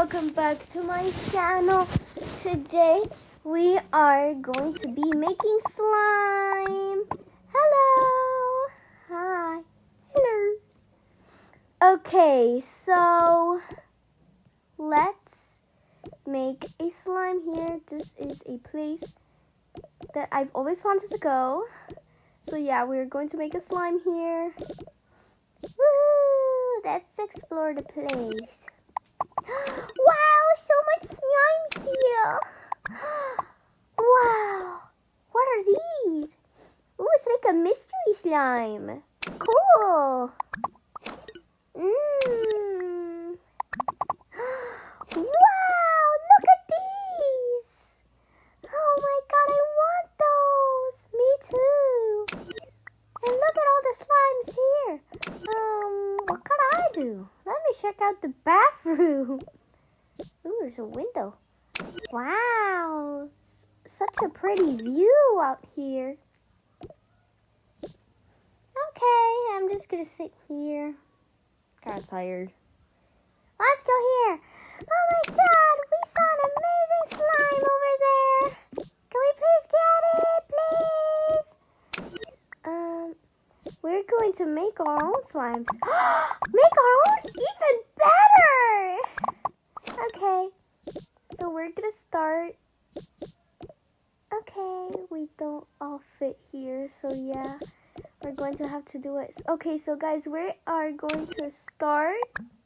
welcome back to my channel. Today we are going to be making slime. Hello. Hi. Hello. Okay, so let's make a slime here. This is a place that I've always wanted to go. So yeah, we're going to make a slime here. Woo! Let's explore the place. Wow, so much slime here. Wow, what are these? Ooh, it's like a mystery slime. Cool. Wow, look at these. Oh my god, I want those. Me too. And look at all the slimes here. What could I do? Let me check out the bathroom. Ooh, there's a window. Wow, such a pretty view out here. Okay, I'm just gonna sit here. Got tired. Let's go here. Oh my god, we saw an amazing slime over there. Can we please get it, please? We're going to make our own slimes. Make our own? Even better! Okay, so we're gonna start. Okay, we don't all fit here, so yeah, we're going to have to do it. Okay, so guys, we are going to start.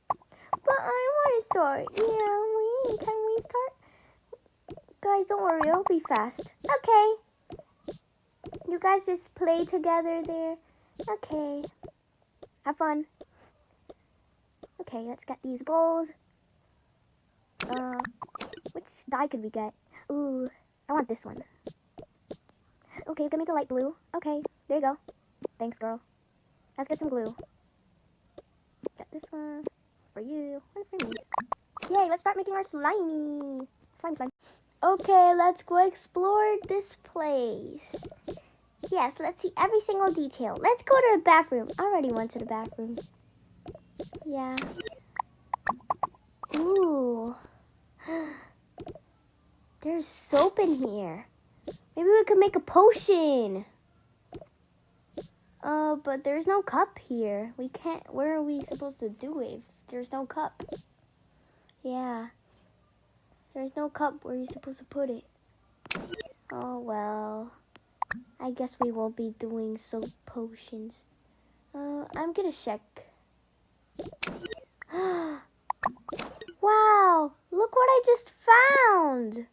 But I want to start. Yeah, can we start? Guys, don't worry, it'll be fast. Okay. You guys just play together there. Okay. Have fun. Okay, let's get these bowls. Which dye could we get? Ooh, I want this one. Okay, we can make a light blue. Okay, there you go. Thanks, girl. Let's get some glue. Get this one for you, one for me. Yay, let's start making our slime. Okay, let's go explore this place. Yes, let's see every single detail. Let's go to the bathroom. I already went to the bathroom. Yeah. Ooh. There's soap in here. Maybe we could make a potion. But there's no cup here. We can't. Where are we supposed to do it if there's no cup? Yeah. There's no cup where you're supposed to put it. Oh, well. I guess we won't be doing soap potions. I'm gonna check. Wow! Look what I just found!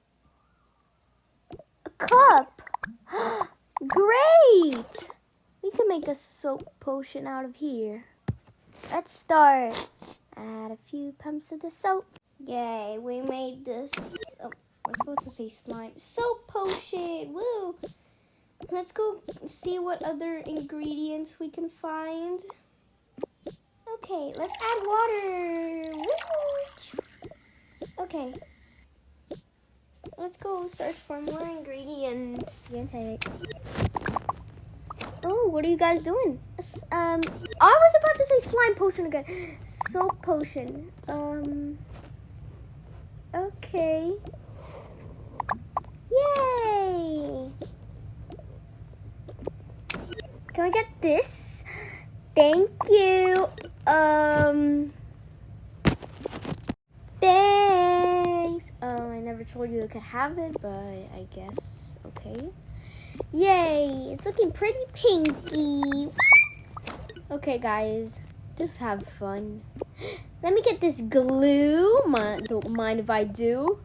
A cup! Great! We can make a soap potion out of here. Let's start. Add a few pumps of the soap. Yay, we made this. Oh, I was supposed to say slime. Soap potion! Woo! Let's go see what other ingredients we can find. Okay, let's add water. Woo! Okay. Let's go search for more ingredients. Oh, what are you guys doing? I was about to say slime potion again. Soap potion. Okay. Yay! Can I get this? Thank you. Thanks. I never told you I could have it, but I guess okay. Yay! It's looking pretty pinky. Okay, guys, just have fun. Let me get this glue. Don't mind if I do.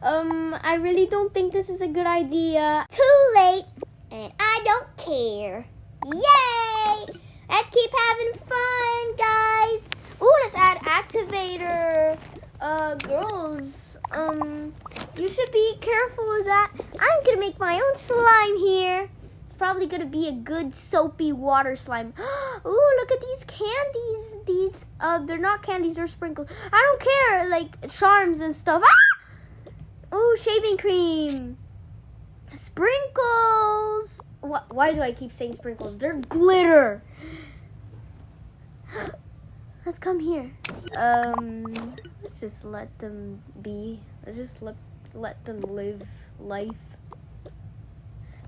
I really don't think this is a good idea. Too late, and I don't care. Yay! Let's keep having fun, guys. Ooh, let's add activator. Girls, you should be careful with that. I'm gonna make my own slime here. It's probably gonna be a good soapy water slime. Ooh, look at these candies. They're not candies, they're sprinkles. I don't care, like charms and stuff. Ah! Ooh, shaving cream. Sprinkles. Why do I keep saying sprinkles? They're glitter. Let's come here. Let's just let them be. Let's just let them live life.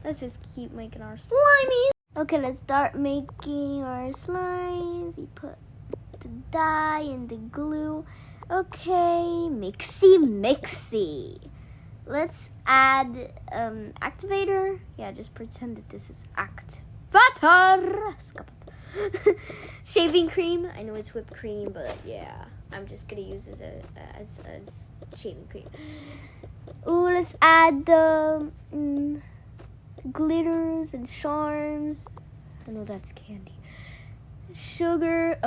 Let's just keep making our slimies. Okay, let's start making our slimes. We put the dye and the glue. Okay, mixy. Let's add activator. Yeah, just pretend that this is activator. Shaving cream. I know it's whipped cream, but yeah, I'm just gonna use it as shaving cream. Ooh, let's add the glitters and charms. I know that's candy. Sugar.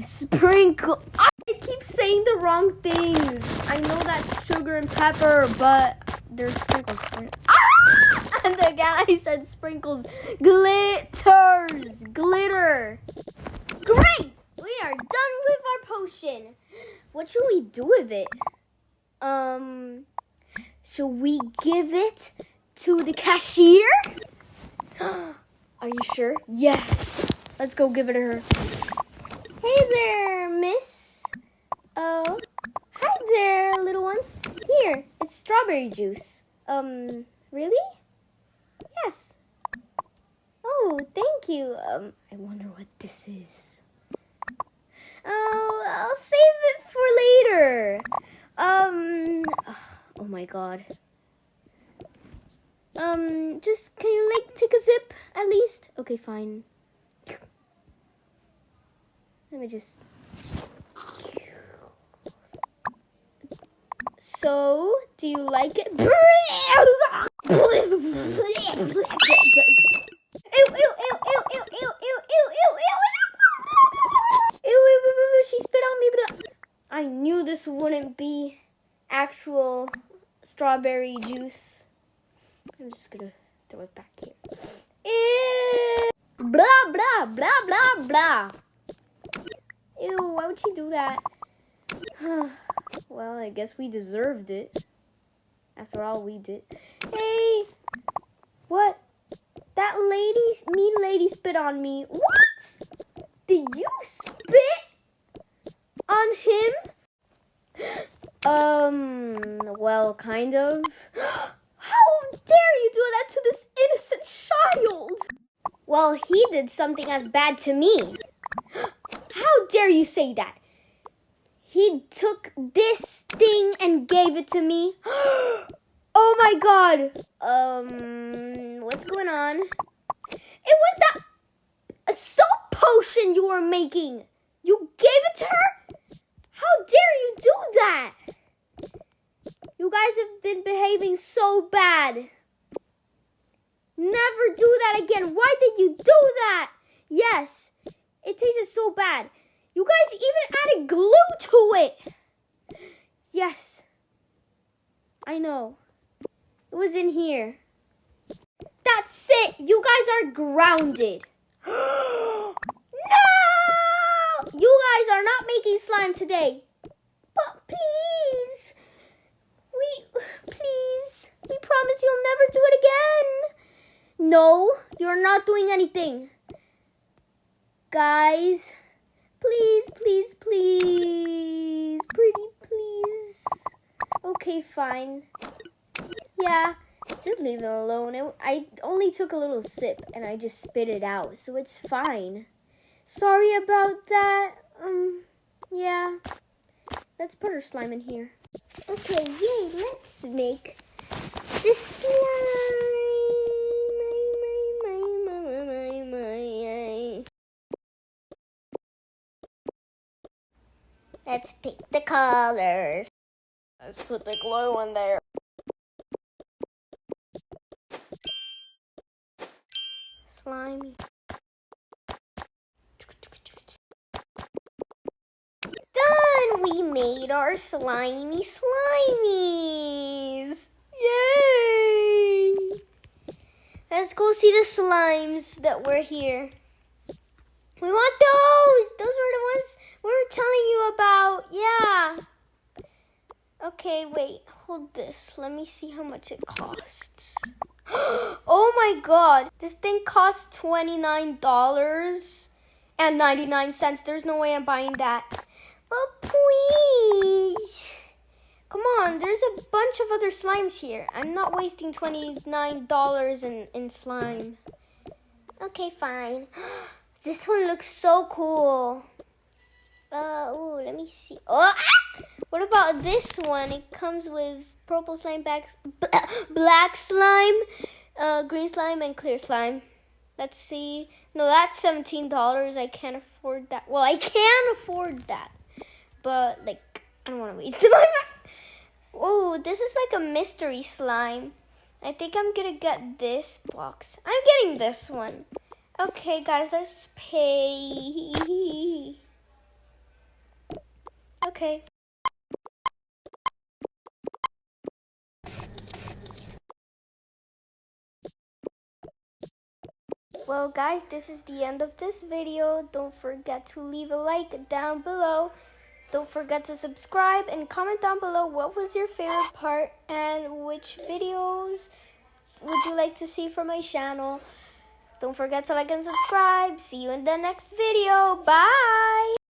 Sprinkle. I keep saying the wrong things. I know that's sugar and pepper, but there's sprinkles. And again, I said sprinkles. Glitters. Glitter. Great! We are done with our potion. What should we do with it? Should we give it to the cashier? Are you sure? Yes. Let's go give it to her. Hey there, miss. Oh, hi there, little ones. Here, it's strawberry juice. Really? Yes. Oh, thank you. I wonder what this is. Oh, I'll save it for later. Oh my God. Just, can you, take a sip, at least? Okay, fine. Let me just... So, do you like it? She spit on me, but I knew this wouldn't be actual strawberry juice. I'm just gonna throw it back here. Blah, blah, blah, blah, blah. Ew, why would she do that? Well, I guess we deserved it. After all we did. Hey! What? That mean lady spit on me. What? Did you spit on him? Well, kind of. How dare you do that to this innocent child? Well, he did something as bad to me. How dare you say that? He took this thing and gave it to me. Oh my God. What's going on? It was that soap potion you were making. You gave it to her? How dare you do that? You guys have been behaving so bad. Never do that again. Why did you do that? Yes, it tasted so bad. You guys even added glue to it. Yes, I know. It was in here. That's it. You guys are grounded. No! You guys are not making slime today. But please. We promise you'll never do it again. No, you're not doing anything. Guys, please. Pretty please. Okay, fine. Yeah, just leave it alone. I only took a little sip and I just spit it out, so it's fine. Sorry about that. Yeah. Let's put our slime in here. Okay, yay, let's make the slime. Let's pick the colors. Let's put the glue in there. Slimy. Done! We made our slimy slimies! Yay! Let's go see the slimes that were here. We want those! Those were the ones we were telling you about. Yeah. Okay, wait. Hold this. Let me see how much it costs. Oh my God. This thing costs $29.99. There's no way I'm buying that. But please. bunch of other slimes here. I'm not wasting $29 in slime. Okay, fine. This one looks so cool. Ooh, let me see. Oh, what about this one? It comes with purple slime, black slime, green slime, and clear slime. Let's see. No, that's $17. I can't afford that. Well, I can afford that, but like, I don't want to waste the money. Oh, this is like a mystery slime. I think I'm gonna get this box. I'm getting this one. Okay, guys, let's pay. Okay. Well, guys, this is the end of this video. Don't forget to leave a like down below. Don't forget to subscribe and comment down below what was your favorite part and which videos would you like to see from my channel. Don't forget to like and subscribe. See you in the next video. Bye!